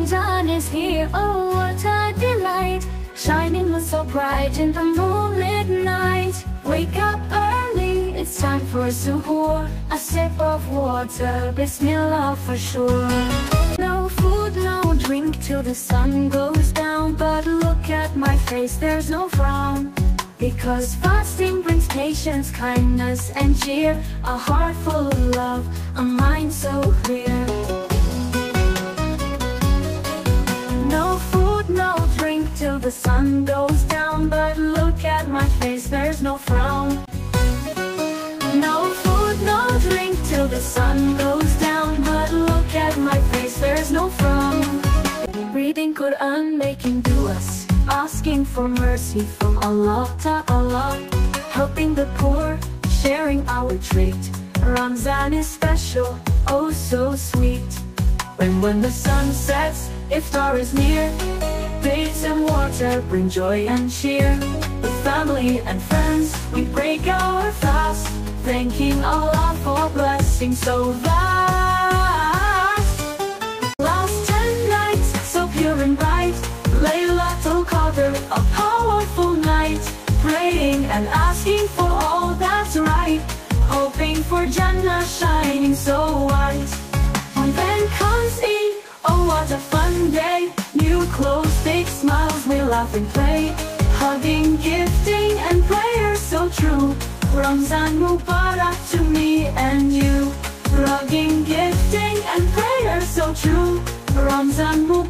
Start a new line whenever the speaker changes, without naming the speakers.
Ramzan is here, oh what a delight, shining so bright in the moonlit night. Wake up early, it's time for suhoor, a sip of water, bismillah for sure. No food, no drink till the sun goes down, but look at my face, there's no frown. Because fasting brings patience, kindness and cheer, a heart full of love, a mind so clear. No food, no drink till the sun goes down, but look at my face, there's no frown. No food, no drink till the sun goes down, but look at my face, there's no frown. Reading Quran, making du'as, asking for mercy from Allah Ta'ala, helping the poor, sharing our treat. Ramzan is special, oh so sweet. When the sun sets, Iftar is near, dates and water bring joy and cheer. With family and friends, we break our fast, thanking Allah for blessing so vast. Last 10 nights, so pure and bright, Laylatul Qadr, a powerful night, praying and asking for all that's right, hoping for Jannah shining so white. And then comes Eid, oh what a fun day, new clothes, big smiles, we laugh and play, hugging, gifting and prayer so true. Ramzan Mubarak to me and you, hugging, gifting and prayer so true. Ramzan Mubarak.